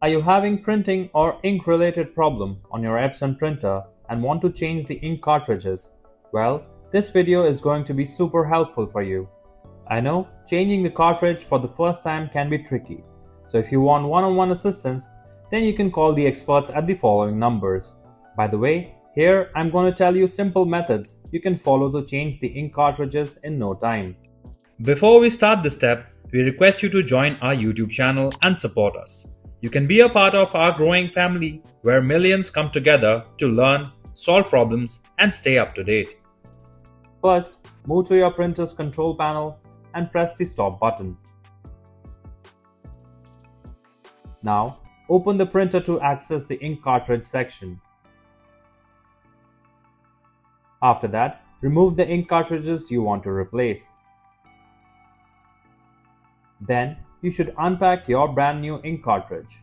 Are you having printing or ink related problem on your Epson printer and want to change the ink cartridges? Well, this video is going to be super helpful for you. I know changing the cartridge for the first time can be tricky, so if you want one-on-one assistance, then you can call the experts at the following numbers. By the way, here I'm going to tell you simple methods you can follow to change the ink cartridges in no time. Before we start this step, we request you to join our YouTube channel and support us. You can be a part of our growing family where millions come together to learn, solve problems, and stay up to date. First, move to your printer's control panel and press the stop button. Now, open the printer to access the ink cartridge section. After that, remove the ink cartridges you want to replace. Then, you should unpack your brand new ink cartridge.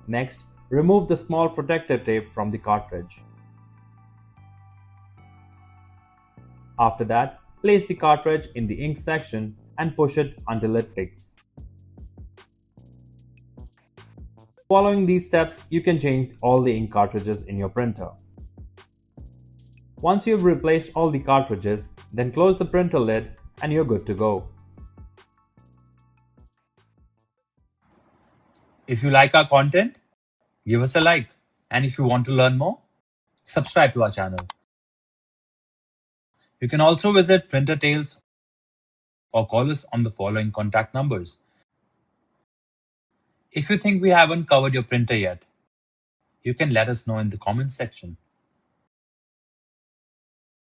Next, remove the small protective tape from the cartridge. After that, place the cartridge in the ink section and push it until it ticks. Following these steps, you can change all the ink cartridges in your printer. Once you've replaced all the cartridges, then close the printer lid and you're good to go. If you like our content, give us a like. And if you want to learn more, subscribe to our channel. You can also visit Printer Tales or call us on the following contact numbers. If you think we haven't covered your printer yet, you can let us know in the comments section.